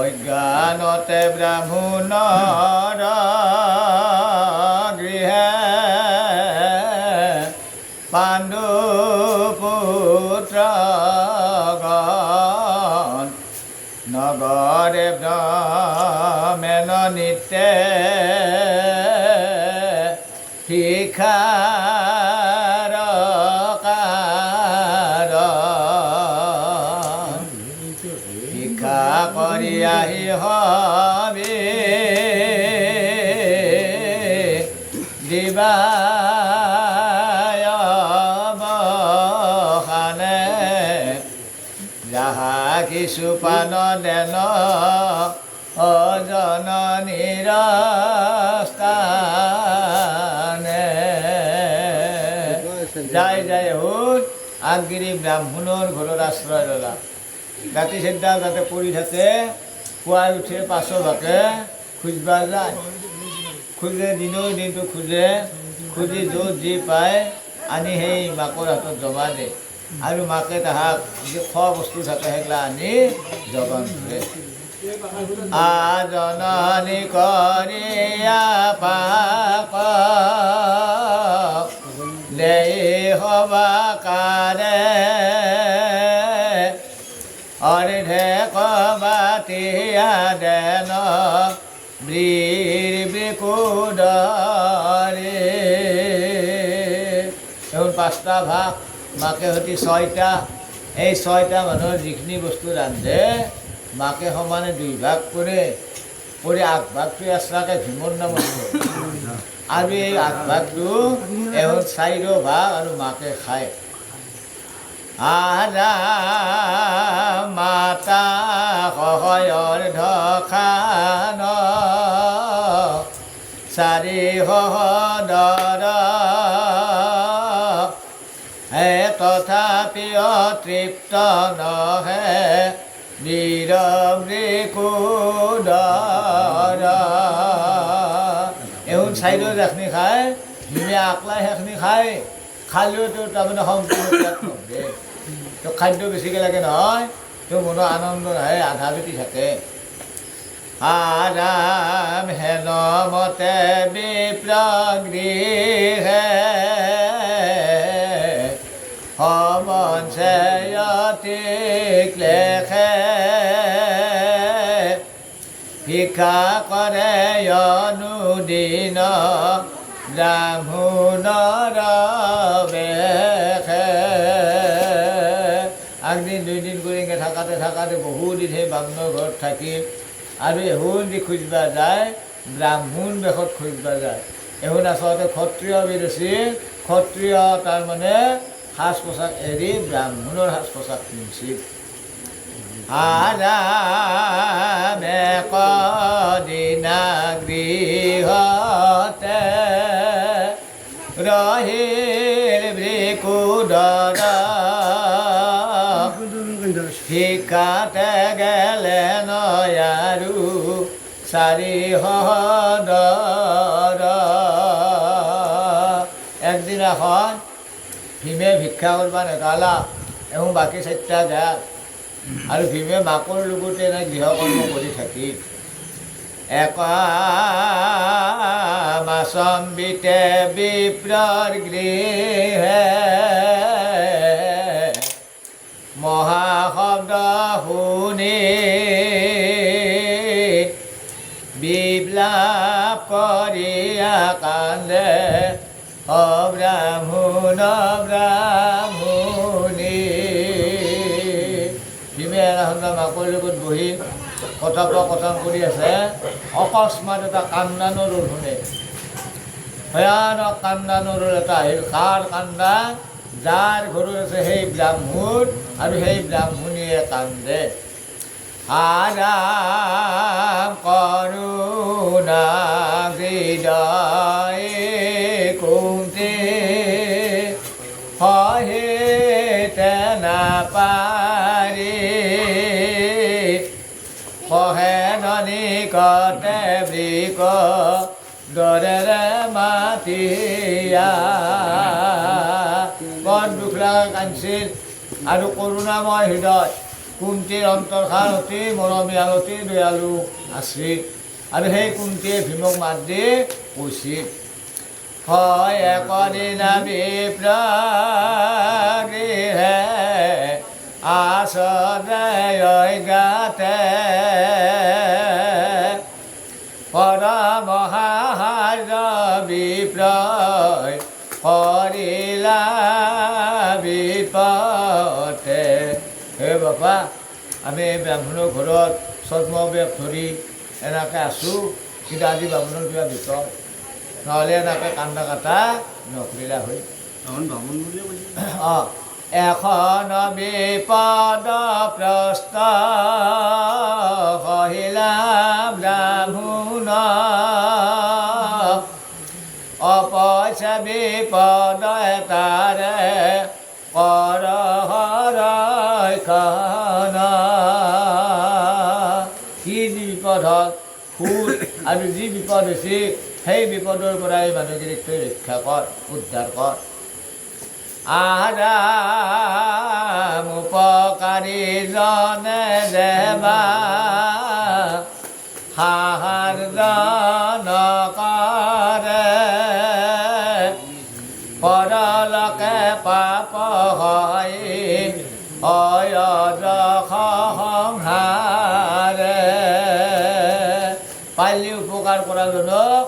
অজ্ঞানতে ব্ৰাহ্মণৰ গৃহে পাণ্ডু পুত্ৰগণ নগৰে ব্ৰহ্মেণ নিত্যে শিক্ষাৰ কাৰণ শিক্ষা কৰি আহি হবি দিবায় অৱসানে যাহা কিছু পান দেন অজননীৰ স্থানে যাই যাই হুত আগগিৰি ব্ৰাহ্মণৰ ঘৰত আশ্ৰয় ল'লা ৰাতি চেদ্দা যাতে পৰি থাকে পুৱাই উঠে পাছৰ ভাগে খোজবা যায় খোজে দিনৰ দিনটো খোজে খুজি য'ত যি পায় আনি সেই মাকৰ হাতত জমা দিয়ে আৰু মাকে তাহাক যি খোৱা বস্তু থাকে সেইগিলা আনি যোগান ধৰে আজননী কৰিয়া পাপ দেই সবাকাৰে অৰ্ধে কবাতিয়া দেন বীৰ বিকুদৰে এখন 5টা ভাগ মাকে সৈতে 6টা এই 6টা মানুহৰ যিখিনি বস্তু ৰান্ধে মাকে সমানে 2 ভাগ কৰে আগভাগটো এক্সট্ৰাকৈ ভীমৰ নামত আৰু এই আগভাগটো এখন 4 ভাগ আৰু মাকে খায় আৰা মাতা সহায়ৰ ঢখান 4 সহদৰ তথাপিও তৃপ্ত নহে বীৰ বিকুদৰ এখন 4 যেখনি খায় ভীমে আকলাই সেইখিনি খায় খালেওতো তাৰমানে সম্পূৰ্ণ নকৰে তো খাদ্য বেছিকৈ লাগে নহয় তো মনৰ আনন্দ নাহে আধা বেটি থাকে আৰাম হেন মতে বিপ্ৰগৃহে সমঞ্চয়তিক লেখে শিক্ষা কৰে অনুদিন ব্ৰাহ্মণৰ বেশে আগদিন 2 দিন কৰি থাকাতে বহুদিন সেই বামুণৰ ঘৰত থাকি আৰু এহুন দি খুজিবা যায় ব্ৰাহ্মণ বেশত খুজিবা যায় এহুন আচলতে ক্ষত্ৰিয় বিধ আছিল ক্ষত্ৰিয় তাৰমানে সাজ পোছাক এৰি ব্ৰাহ্মণৰ সাজ পোছাক পিন্ধিছিল আৰামে কদিনা গৃহতে ৰহিল বিকুদৰ শিক্ষাতে গেলে নয়াৰু 4 সহদৰ একদিনাখন ভীমে ভিক্ষা কৰিব নেগালা এওঁ বাকী 4টা গা আৰু ভীমে মাকৰ লগতে গৃহকৰ্ম কৰি থাকি মাচম্বিতে বিপ্ৰৰ গৃহে মহাশব্দ শুনি বিপ্লাপ কৰিয়া কান্দে অব্ৰাহ্মণ ব্ৰাহ্মণী ভীমে এনাখন মাকৰ লগত বহি কথোপকথন কৰি আছে অকস্মাত এটা কান্দানৰ ৰোল শুনে ভয়ানক কান্দানৰ ৰোল এটা আহিল কাৰ কান্দা যাৰ ঘৰত আছে সেই ব্ৰাহ্মণ আৰু সেই ব্ৰাহ্মণীয়ে কান্দে আৰাম কৰোণা হৃদয় কুন্তি সহিতে নাপাৰি সহে ননিকতে বৃক দৰেৰে মাতিয়া বৰ দুখ লগা কান্দিছিল আৰু কৰোণাময় হৃদয় কুন্তীৰ অন্তৰখান অতি মৰমীয়াল অতি দয়ালু আছিল আৰু সেই কুন্তীয়ে ভীমক মাত দি কৈছিল হয় একদিনা বিপ্ৰগৃহে আচৰে গাতে পৰমহাৰ্য বিপ্ৰয় কৰিলা বিপথে। হে বাবা আমি ব্ৰাহ্মণৰ ঘৰত ছদ্মবেশ ধৰি এনেকৈ আছোঁ কিন্তু আজি ব্ৰাহ্মণৰ কিবা বিপদ নহ'লে এনেকৈ কান্দা কাটা নকৰিলা হৈ অঁ এখন বিপদ প্ৰস্ত কহিলা ব্ৰাহ্মণ অপইচা বিপদ এটাৰে কৰ হৰক্ষণ। কি যি বিপদ হ'ল ফুল আৰু যি বিপদ হৈছে সেই বিপদৰ পৰাই মানুহখিনিক তই ৰক্ষা কৰ উদ্ধাৰ কৰ। আৰাম উপকাৰী জনে দেৱা সাহাৰ্য নকৰে পৰলোকে পাপ হয় অযশ সংহাৰে। পাৰিলে উপকাৰ কৰাজনক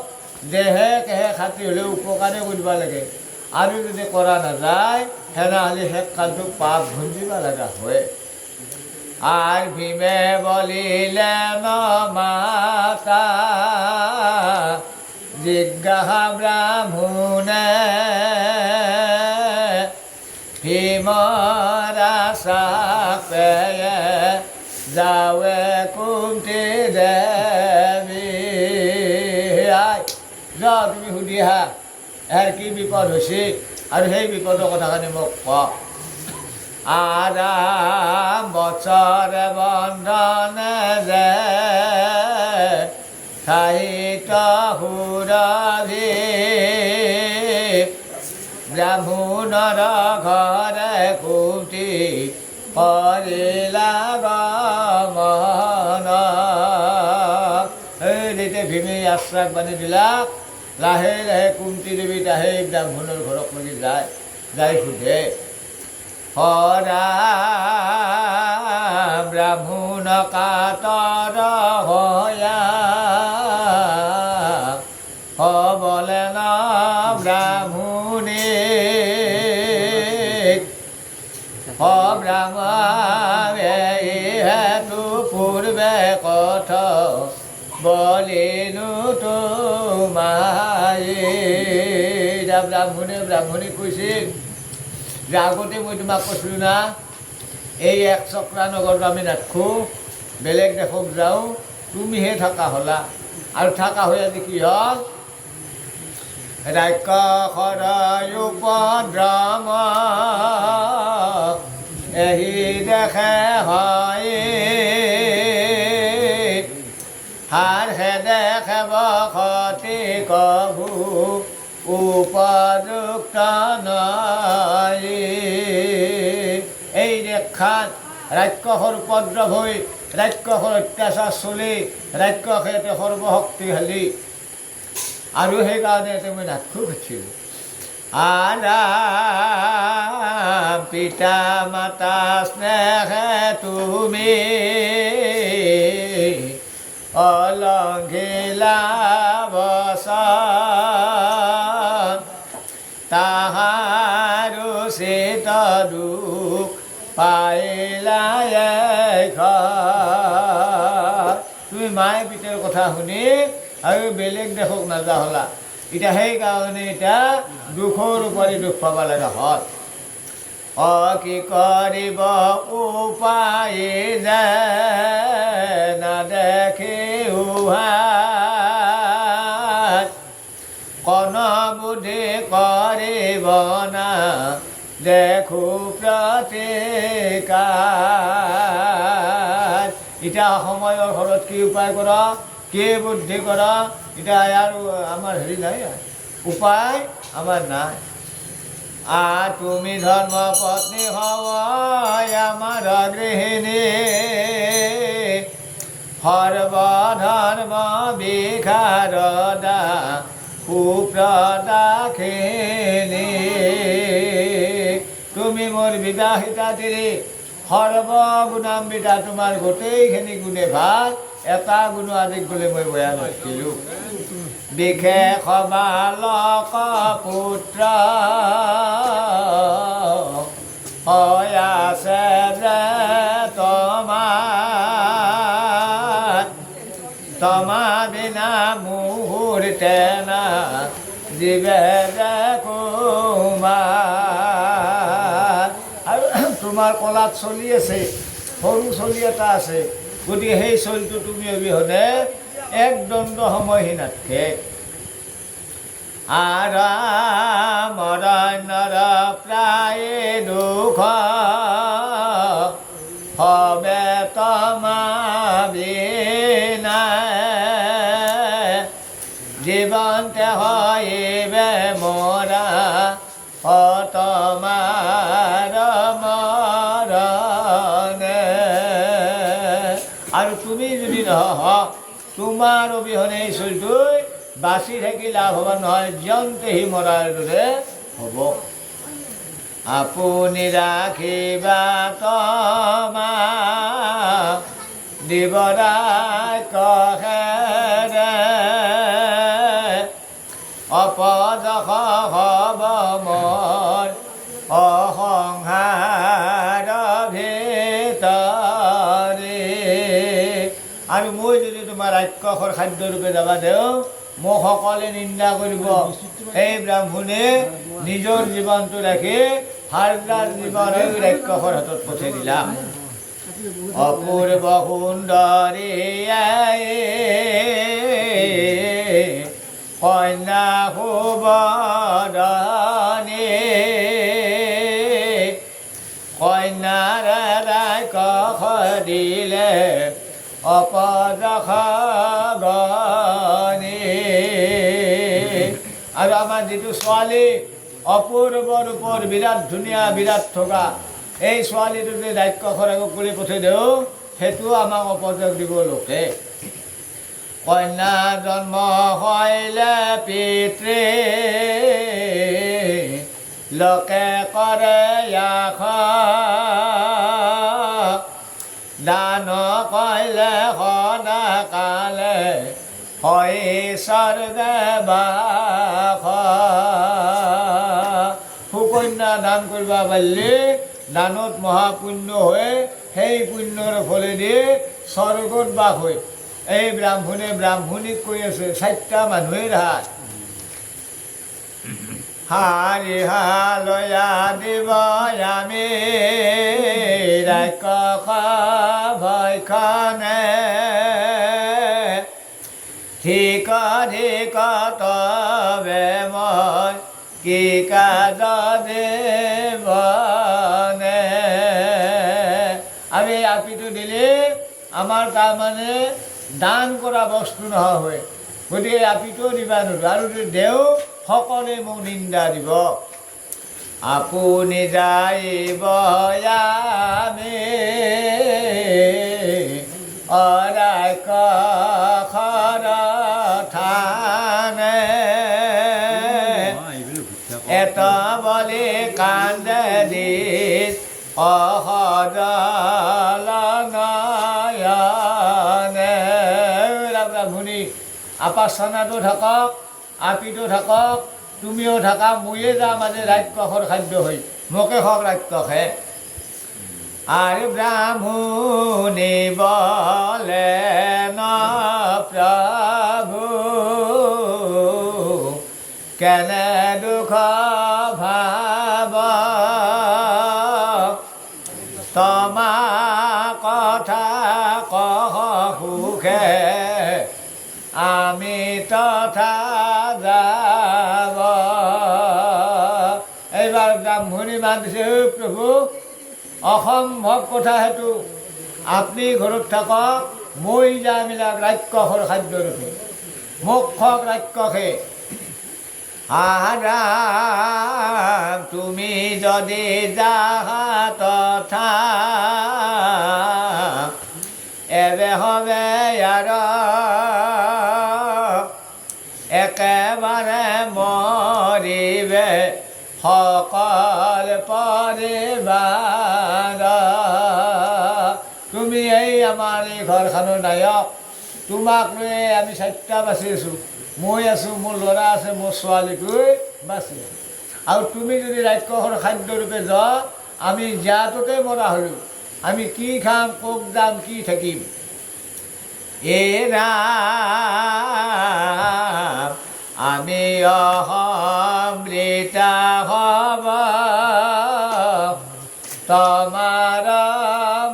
দেহে কেহে খাটি হ'লেও উপকাৰে কৰিব লাগে আৰু যদি কৰা নাযায় তেনেহ'লে সেই কামটো পাপ ভুঞ্জিব লগা হয়। আর ভীমে বলিলেন মাতা জিজ্ঞাসা ব্রাহ্মণে ভীমরা সাপে যাওয়ে কুন্তি দেবী। যাও তুমি সুধি আহা এর কি বিপদ হৈছে আৰু সেই বিপদৰ কথাখিনি মোক কওক। আৰাম বছৰে বন্ধনে যে সাহিত্য সুৰভি ব্ৰাহ্মণৰ ঘৰে কুটি কৰিলা গমন। যেতিয়া ভীমে আশ্বাস বান্ধি দিলা লাহে লাহে কুন্তি দেৱী তাহে ব্ৰাহ্মণৰ ঘৰক লাগি যায় যাই সোধে হৰা ব্ৰাহ্মণ কাতৰ হয়া হবলে ন ব্ৰাহ্মণী ব্ৰাহ্মণে হেতু পূৰ্বে কথ বলিনো তোমায়। ব্ৰাহ্মণে কৈছিল যে আগতে মই তোমাক কৈছিলোঁ না এই এক চক্ৰা নগৰত আমি নাথাকোঁ বেলেগ দেশত যাওঁ তুমিহে থকা হ'লা আৰু থকা হৈ আজি কি হ'ল ৰাক্ষসৰ উপদ্ৰৱ এহি দেখে হয় হাৰ হে দেখে বসতি কভু উপযুক্ত নয়। এই দেখাত ৰাক্ষসৰ উপদ্ৰৱ হৈ ৰাক্ষসৰ অত্যাচাৰ চলি ৰাক্ষসে সৰ্বশক্তিশালী আৰু সেইকাৰণে মই নাথো খুজিছিলোঁ। আৰাম পিতা মাতা স্নেহে তুমি অলংঘিলা বচন তাহাৰো চিত দুখ পাইলা। তুমি মায়ে পিতাৰ কথা শুনি আৰু বেলেগ দেশক নাযা হ'লা এতিয়া সেইকাৰণে এতিয়া দুখৰ ওপৰি দুখ পাব লগা হ'ল। কি কৰিব উপায় যে নাদেখি কণ বুদ্ধি কৰিব না দেখো প্ৰতিকাৰ। এতিয়া সময়ৰ ঘৰত কি উপায় কৰ কি বুদ্ধি কৰ এতিয়া আৰু আমাৰ হেৰি নাই উপায় আমাৰ নাই। তুমি ধৰ্ম পত্নী হওয়ায় আমাৰ গৃহিণী সৰ্বধৰ্ম বিখাৰদা সুপ্ৰদাখিনী তুমি মোৰ বিবাহিতা তিৰি সৰ্বগুণান্বিতা তোমাৰ গোটেইখিনি গুণে ভাল এটা গুণ আজি গ'লে মই বয়া নাছিলোঁ বিশেষ বালক পুত্ৰ হৈ আছে যে তোমা বিনা মুহূৰ্তে না জীৱে যে কুমাৰ আৰু তোমাৰ কলাত চলি আছে সৰু চলি এটা আছে গতিকে সেই চলিটো তুমি অবিহনে এক দণ্ড সময়হীনাতকে মৰণৰ প্ৰায় দুখ হবে তোমা বিনা জীৱনতে হইবে মৰা তোমাৰ মৰণে আৰু তুমি যদি নহয় তোমাৰ অবিহনে এই চলিটোই বাচি থাকি লাভ হ'ব নহয় জীয়ন্তে সি মৰাৰ দৰে হ'ব আপুনি ৰাখিবা তোমাক দিবৰাই কহেৰে অপদশ হ'ব মোৰ অসংসাৰ ভিতৰে আৰু মই যদি তোমাৰ ৰাক্ষসৰ খাদ্যৰূপে যাবা দেওঁ মোক সকলে নিন্দা কৰিব এই ব্ৰাহ্মণে নিজৰ জীৱনটো ৰাখি হাজাৰ জীৱন এই ৰাক্ষসৰ হাতত পঠাই দিলা অপূৰ্ব সুন্দৰী কন্যা সুবদনী কন্যাৰ ৰাক্ষস দিলে অপদশ গণী আৰু আমাৰ যিটো ছোৱালী অপূৰ্ব ৰূপৰ বিৰাট ধুনীয়া বিৰাট থকা এই ছোৱালীটো যে ৰাক্ষসৰ আগত কৰি পঠাই দিওঁ সেইটো আমাক অপদক দিব লোকে কন্যা জন্ম হইলে পিতৃ লোকে কৰে দান কৰিলে সদা কালে হয় স্বৰ্গে বাস সুকন্যা দান কৰিব পাৰিলে দানত মহাপুণ্য হৈ সেই পুণ্যৰ ফলেদি স্বৰ্গত বাস হৈ এই ব্ৰাহ্মণে ব্ৰাহ্মণীক কৈ আছে 4টা মানুহে ৰাত হাৰি হালয়া দিব আমি ৰাক্ষস ভয়খনে ঠিক ঠিক তবে মই কি কাজ দেৱনে আমি আপিটো দিলে আমাৰ তাৰমানে দান কৰা বস্তু নহয় হয় গতিকে আপিটো দিবা নোৱাৰোঁ আৰু দেও সকলোৱে মোক নিন্দা দিব আপুনি যাইব আমি ৰাক্ষসৰ থানে এটা বলি কান্দে দিছ অসদল নয়নে ব্ৰাহ্মণী আপাসনাটো থাকক আপিটো থাকক তুমিও থাকা ময়ে যাম আজি ৰাক্ষসৰ খাদ্য হৈ মোকে হওক ৰাক্ষসে আৰু ব্ৰাহ্মণী বলে ন প্ৰভু কেনে দুখ ভাব তোমা কথা কহ সুখে আমি তথা যাব এইবাৰ ব্ৰাহ্মণী মাতিছে প্ৰভু অসম্ভৱ কথা সেইটো আপুনি ঘৰত থাকক মই যাম ৰাক্ষসৰ খাদ্য ৰূপে মোক খক ৰাক্ষসে আৰাম তুমি যদি যাহা তথা এবে হবে আৰ একেবাৰে মৰিবে সকল পৰিবাৰ তুমি এই আমাৰ এই ঘৰখনৰ নায়ক তোমাক লৈ আমি চাৰিটা বাচি আছোঁ মই আছোঁ মোৰ ল'ৰা আছে মোৰ ছোৱালীটোৱে বাচি আছোঁ আৰু তুমি যদি ৰাক্ষসৰ খাদ্যৰূপে যোৱা আমি জীয়াটোতে মৰা হ'লোঁ আমি কি খাম ক'ত যাম কি থাকিম ৰাম আমি অমৃতা হব তোমাৰ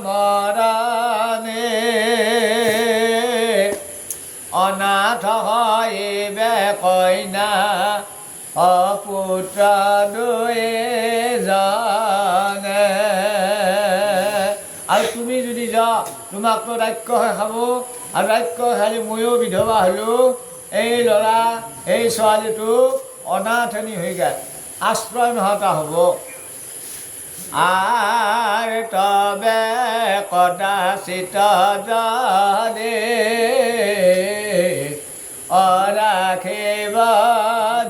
মৰণে অনাথ হইবে কইনা অপুত্ৰ দুজনে আৰু তুমি যদি যোৱা তোমাকতো ৰাক্ষসে খাব আৰু ৰাক্ষস খালি ময়ো বিধৱা হ'লোঁ এই ল'ৰা এই ছোৱালীটো অনাথনী হৈ গ'ল আশ্ৰয় নহতা হ'ব আৰ তবে কদাচিত যদি অৰাখিব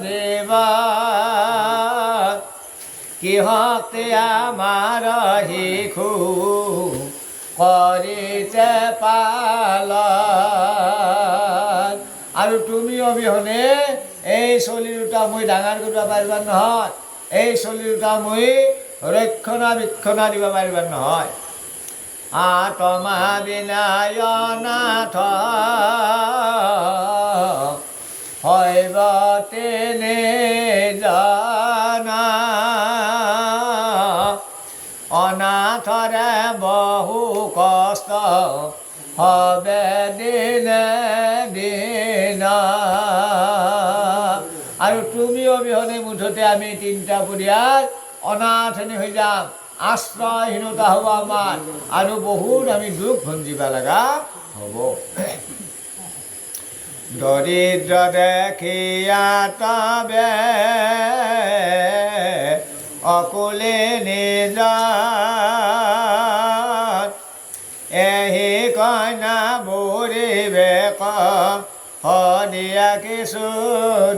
জীৱ কিহতে আমাৰ শিশু কৰিছে পালন আৰু তুমি অবিহনে এই চলি দুটা মই ডাঙৰ কৰিব পাৰিবা নহয় এই চলি দুটা মই ৰক্ষণাবেক্ষণা দিব পাৰিবা নহয় আত্মা বিনায়নাথ হইব তেনে জানা অনাথৰে বহু কষ্ট হবে দিনে দিনা আৰু তুমি অবিহনে মুঠতে আমি তিনিটা পৰিয়াল অনাথনী হৈ যাম আশ্ৰয়হীনতা হ'ব আমাৰ আৰু বহুত আমি দুখ ভঞ্জিব লগা হ'ব দৰিদ্ৰ দেখিয়া তবে অকুলে নিজৰ এহি কইনা বুঢ়িবে সদিয়া কিছু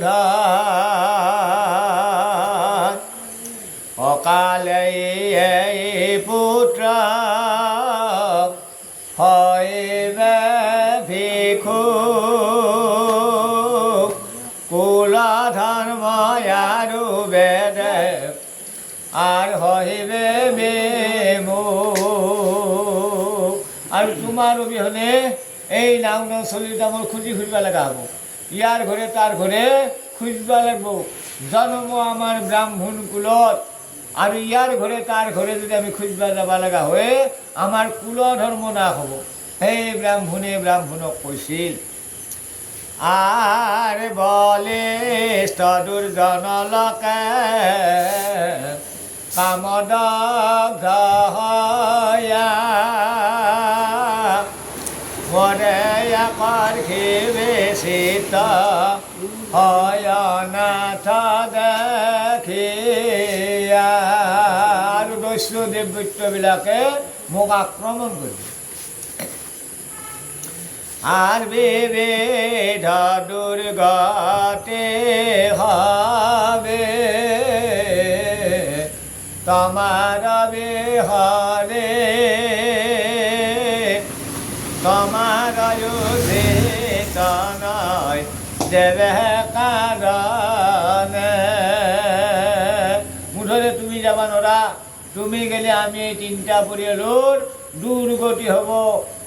ধন অকালে এই পুত্ৰ হইবে ভিক্ষু কুল ধৰ্ম আৰু বেদে আৰু হইবে বিমুখ আৰু তোমাৰ অবিহনে এই নাওনা চলিটা মোৰ খুজি খুজিব লগা হ'ব ইয়াৰ ঘৰে তাৰ ঘৰে খুজিব লাগিব জন্ম আমাৰ ব্ৰাহ্মণ কুলত আৰু ইয়াৰ ঘৰে তাৰ ঘৰে যদি আমি খুজিব যাব লগা হয় আমাৰ কুল ধৰ্ম নাশ হ'ব সেই ব্ৰাহ্মণে ব্ৰাহ্মণক কৈছিল আৰ বলিষ্ঠ দুৰ্জন লোকে কামদগ্ধ হয়া মৰে বেশিত হয় অনাথ দেখিয়া আৰু দস্যু দেৱবৈত্যবিলাকে মোক আক্ৰমণ কৰিব আৰ বিবিধ দুৰ্গতি হবে তোমাৰ বিহৰে তোমাৰ উচিত নয় দেবে কাৰণে মুঠতে তুমি যাবা নৰা তুমি গেলে আমি এই তিনিটা পৰিয়ালৰ দুৰ্গতি হ'ব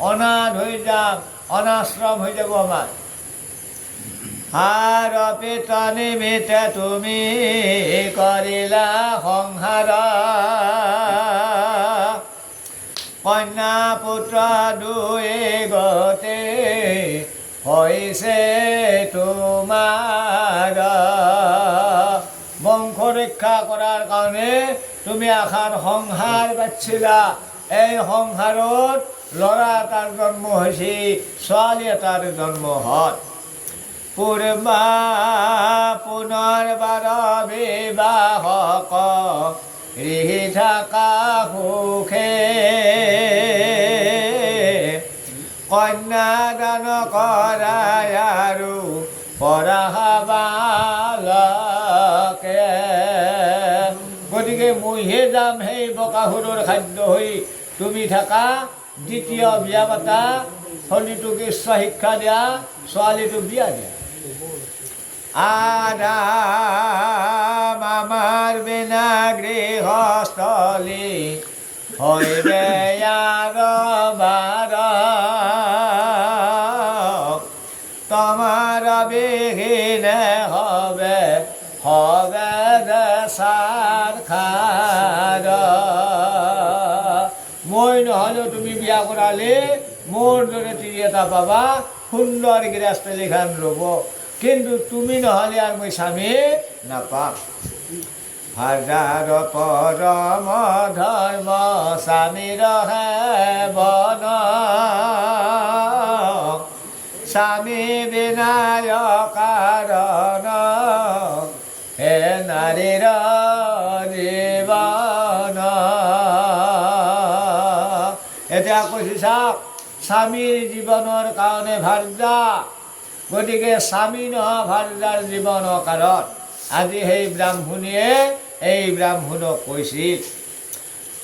অনাথ হৈ যাম অনাশ্রম হয়ে যাব আমার আর পিতা নিমিত্তে তুমি করিলা সংহার কন্যা পুত্র দুই গতে হয়েছে তোমার বংশ রক্ষা করার কারণে তুমি এখন সংহার পাচ্ছিলা এই সংহাৰত ল'ৰা এটাৰ জন্ম হৈছে ছোৱালী এটাৰ জন্ম হয় পূৰ্বা পুনৰবাৰ বিবাহ ৰিহি থকা সুখে কন্যাদান কৰাই আৰু পঢ়াবালকে। গতিকে মইহে যাম সেই বকাসুৰৰ খাদ্য হৈ, তুমি থাকা দ্বিতীয় বিয়া পাতা, ছোৱালীটোক উচ্চ শিক্ষা দিয়া, ছোৱালীটোক বিয়া দিয়া। আৰাম আমাৰ বিনা গৃহস্থলী হৈবে ইয়াৰ বাৰ, তোমাৰ বিঘিনে হবে হবে দেশাৰ খাৰ। মই নহ'লেও তুমি বিয়া কৰালে মোৰ দৰে তিৰি এটা পাবা, সুন্দৰ গৃহস্থলীখান ৰ'ব, কিন্তু তুমি নহ'লে আৰু মই স্বামী নাপাম। হাজাৰ পৰম ধৰ্ম স্বামীৰ সেৱন, স্বামী বিনায় কাৰণ হে নাৰীৰ জীৱন। এতিয়া কৈছে চাওক, স্বামীৰ জীৱনৰ কাৰণে ভাৰ্যা, গতিকে স্বামী নোহোৱা ভাৰ্যাৰ জীৱনৰ কাৰণ আজি সেই ব্ৰাহ্মণীয়ে এই ব্ৰাহ্মণক কৈছিল,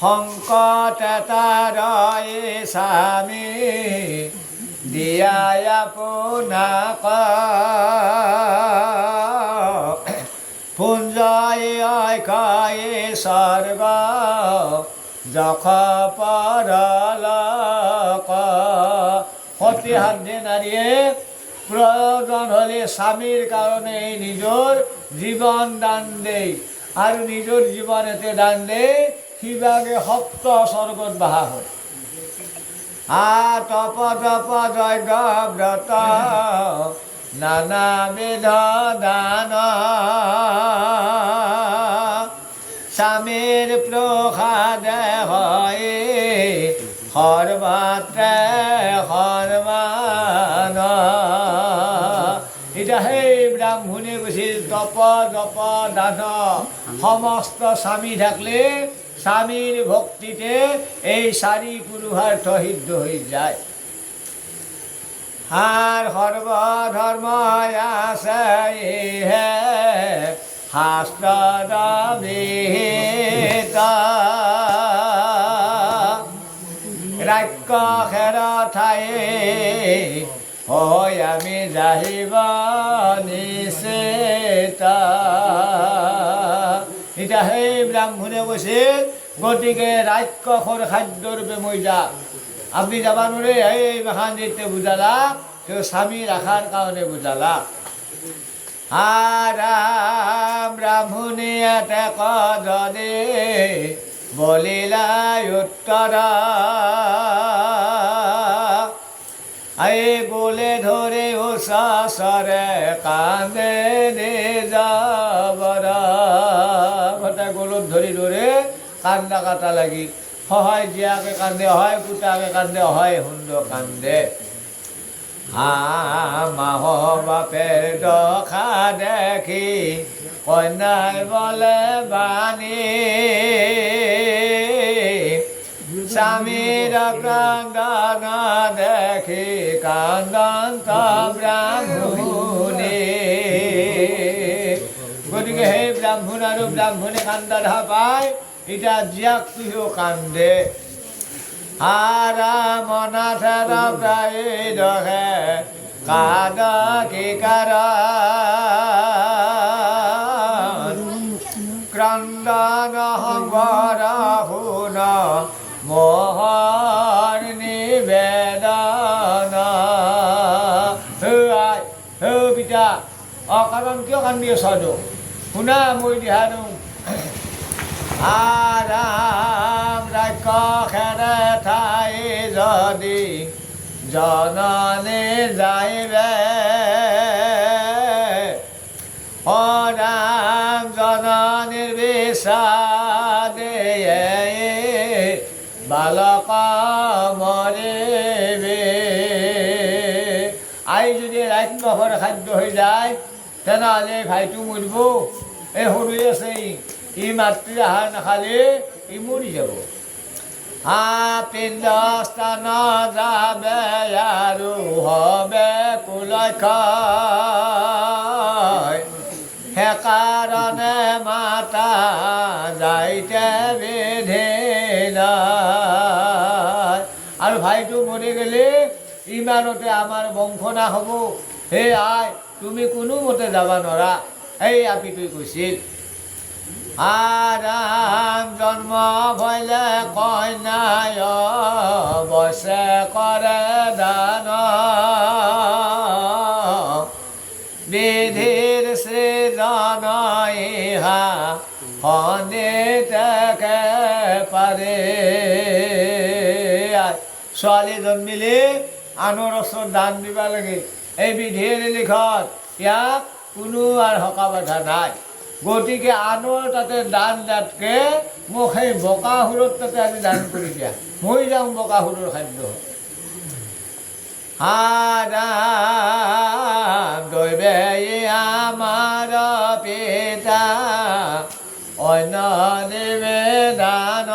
সংকট এটাৰ স্বামী দিয়াই আপোনাক পুঞ্জয় কয় স্বৰ্গ যখ পৰলোক। সতী সাধ্যে নাৰীয়ে প্ৰয়োজন হ'লে স্বামীৰ কাৰণে নিজৰ জীৱন দান দেই, আৰু নিজৰ জীৱন এতে দান দেই সিভাগে সপ্ত স্বৰ্গত বাহা হয়। তপ তপ যজ্ঞ ব্ৰত নানাবিধ দান, স্বামীৰ প্ৰসাদে হয় সৰ্বত্ৰে সন্মান। এতিয়া সেই ব্ৰাহ্মণে কৈছিল তপ জপ দান সমস্ত স্বামী থাকলে স্বামীৰ ভক্তিতে এই চাৰি পুৰুষাৰ্থ সিদ্ধ হৈ যায়। আৰ সৰ্বধৰ্ম আছে হে শাস্ত্ৰ বিহিত, ৰাক্ষসেৰ ঠাই হৈ আমি যাহিব নিশ্চিত। এতিয়া সেই ব্ৰাহ্মণে কৈছিল গতিকে ৰাক্ষসৰ খাদ্যৰ ৰূপে মই যাম, আপনি যাবা নোৰে এই মেখান যেতে বুজালা তেওঁ স্বামী ৰাখাৰ কাৰণে বুজালা। আৰাম ব্ৰাহ্মণীয়ে যদি বলিলা উত্তৰ, এই গোলে ধৰি ওচৰে কান্দে নিজাবৰ, গোটাই গোলত ধৰি ধৰি কান্দা কাটা লাগি, সহায় জীয়াকে কান্দে, অহায় কুটাকে কান্দে, অহায় সুন্দৰ কান্দে। মাহ বাপেৰ দশা দেখি কন্যাই বলে বাণী, স্বামীৰ ক্ৰন্দন দেখি কান্দন্ত ব্ৰাহ্মণী। গতিকে সেই ব্ৰাহ্মণ আৰু ব্ৰাহ্মণে কান্দা দেখা পায়, এতিয়া জীয়াক তুহিও কান্দে। মনাথেৰ প্ৰায় দহে কাদ কি কাৰণ, ক্ৰন্দন সংবৰ শুন মোহৰ নিবেদন। হে পিতা অকাৰণ কিয় কান্দি আছানো, শুনা মই দিহানো। আৰাম ৰাক্ষসেৰে ঠাই যদি জননী যাইবে, ৰাম জননীৰ বিষাদে বালক মৰিবে। আই যদি ৰাক্ষস নম্বৰৰ খাদ্য হৈ যায় তেনেহ'লে ভাইটো মৰিব। এই সৰু আছে ই মাতৃ আহাৰ নাখালে ই মৰি যাব। পিণ্ড স্থান যাবে আৰু হবে কুলক্ষয়, সেইকাৰণে মাতা যাইতে বিধি নাই। আৰু ভাইটো মৰি গ'লে ইমানতে আমাৰ বংশ না হ'ব। হে আই তুমি কোনোমতে যাব নোৱাৰা, এই আপিটোৱে কৈছিল। আৰাম জন্ম ভৈলে কন্যায় বছে কৰে দান, বিধিৰ সৃজন ইহা সন্দিতকে পাৰে। ছোৱালী জন্মিলে আনৰ ওচৰত দান দিব লাগে, এই বিধিৰ লিখত ইয়াক কোনো আৰু সকাহ বাধা নাই। গতিকে আনৰ তাতে দান দিয়াতকৈ মোক সেই বকাসুৰত তাতে আজি দান কৰি দিয়া, মই যাওঁ বকাসুৰৰ খাদ্য। দৈৱে আমাৰ পিতা অন্য নিবেদন,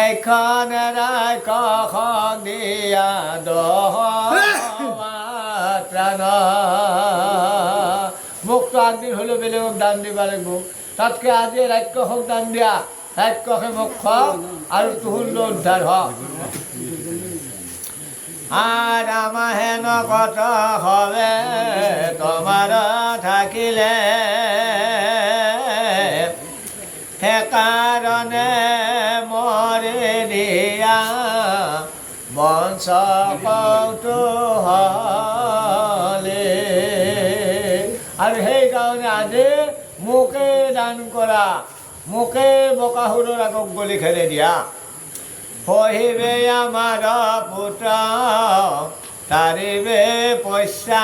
এখন ৰাক্ষসক দিয়া দহত্ৰাণ। মোকতো আগদিন হ'লেও বেলেগক দান দিব লাগিব, তাতকৈ আজি ৰাক্ষসক দান দিয়া, ৰাক্ষসে মোক খোৱা আৰু তুহুল্য উদ্ধাৰ হওক। আৰ আমাহেন কত হবে তোমাৰ থাকিলে, সে কাৰণে মৰে দিয়া বংশ কৌতূহলে। আৰু সেইকাৰণে আজি মোকে দান কৰা, মোকে বকাসুৰৰ আগত গলি খেলে দিয়া। পঢ়িবে আমাৰ পুত্ৰ তাৰিবে পশ্চাত,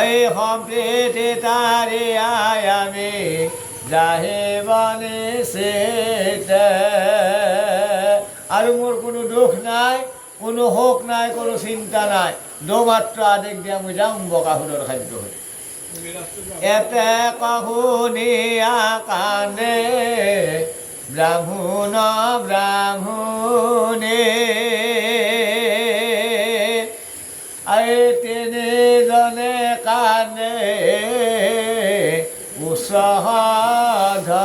এই সম্প্ৰীতি তাৰি আমি যাহিব নিশ্চিত। আৰু মোৰ কোনো দুখ নাই, কোনো শোক নাই, কোনো চিন্তা নাই, মাত্ৰ আদেশ দিয়া মই যাওঁ বকাসুৰৰ খাদ্য হৈ। এতে কহুনিয়া কান্দে ব্ৰাহ্মণ ব্ৰাহ্মণে, এই তিনিজনে কান্দে উৎসাহধনে।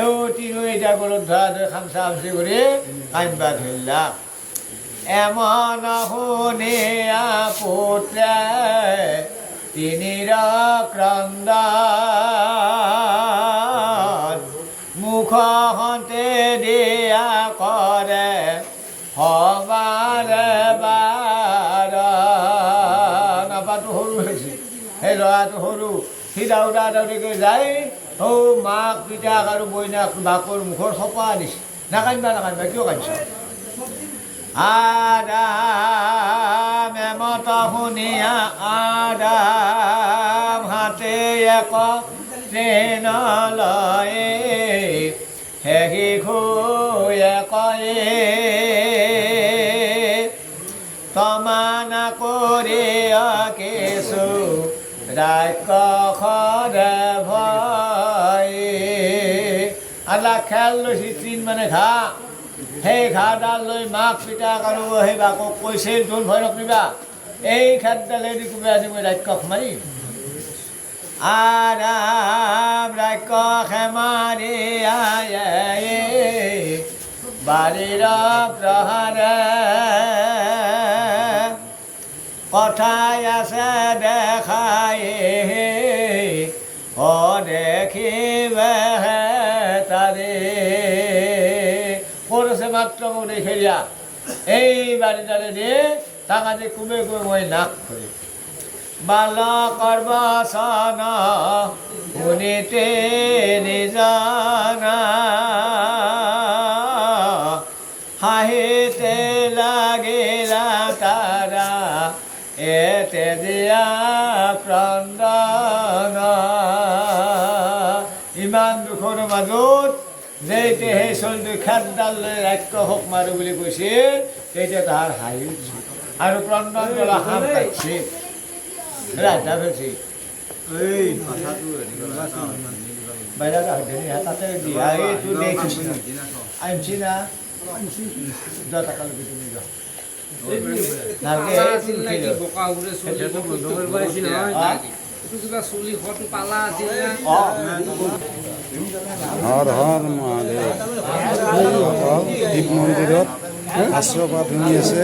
এই তিনিও এতিয়া গলত ধৰা ধৰি খামচা খামচি কৰি কান্দবা ধৰিলা। এমন শুনিয়া পুত্ৰে তিনিৰ ক্ৰন্দন, মুখতে দিয়া কৰে সবাৰে বাৰ। নাপাটো সৰু হৈছে, সেই ল'ৰাটো সৰু, সি দাউৰা দাউৰিকৈ যায়, সৌ মাক পিতাক আৰু বইনাক বাকৰ মুখৰ সপা দিছে। নাকান্দবা নাকান্দবা, কিয় কান্দিছ? আদাম এমত শুনিয়া আদাম হাতে এক ট্ৰেইন লয়ে, হে শিশু একয়ে তমানা কৰি কিছু ৰাক্ষসৰে ভয়ে। আল্লাহ খেয়াল লৈছে ট্ৰেইন মানে ঘা, সেই ঘাঁহডাল লৈ মাক পিতাক আৰু সেই বাকক কৈছে তোৰ ভয় নকৰিবা, এই খেৰডালেদি কোবে আজি মই ৰাক্ষস মাৰিম। আৰাম ৰাক্ষসে মাৰি বাৰীৰ প্ৰহাৰে, কথাই আছে দেখাই দেখিবেহে তাৰে। কৰিছে মাত্ৰ মোক দেখি দিয়া, এই বাৰীডালে দিয়ে তাক আজি কোবে কোবে মই নাক কৰিম। বালকৰ বচন শুনিতে নিজানা, হাঁহিতে লাগিলা তাৰা এতে দিয়া ক্ৰন্দন। ইমান দুখৰ মাজত যে এতিয়া সেই চলটো খেৰডাল লৈ ৰাক্য হক মাৰো বুলি কৈছে তেতিয়া তাহাৰ হাঁহি উঠিছে আৰু ক্ৰন্দন কলা হাম কাটছে ৰাধা ফেৰছে এই বাইৰা তাতে দিয়া এইটো দেখিছো আনছি না যা টাকা লবি তুমি যা নালকে হৰ হৰ মহাদেৱ শিৱ মন্দিৰত আশ্ৰপাত শুনি আছে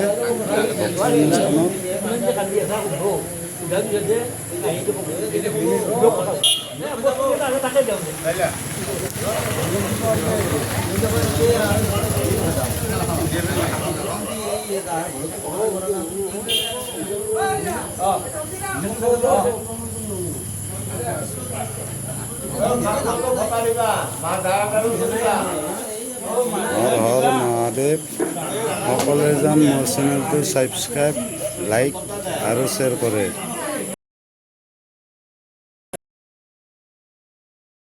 হৰ হৰ মহাদেৱ সকলোৱে যেন মোৰ চেনেলটো ছাবস্ক্ৰাইব লাইক আৰু শ্বেয়াৰ কৰে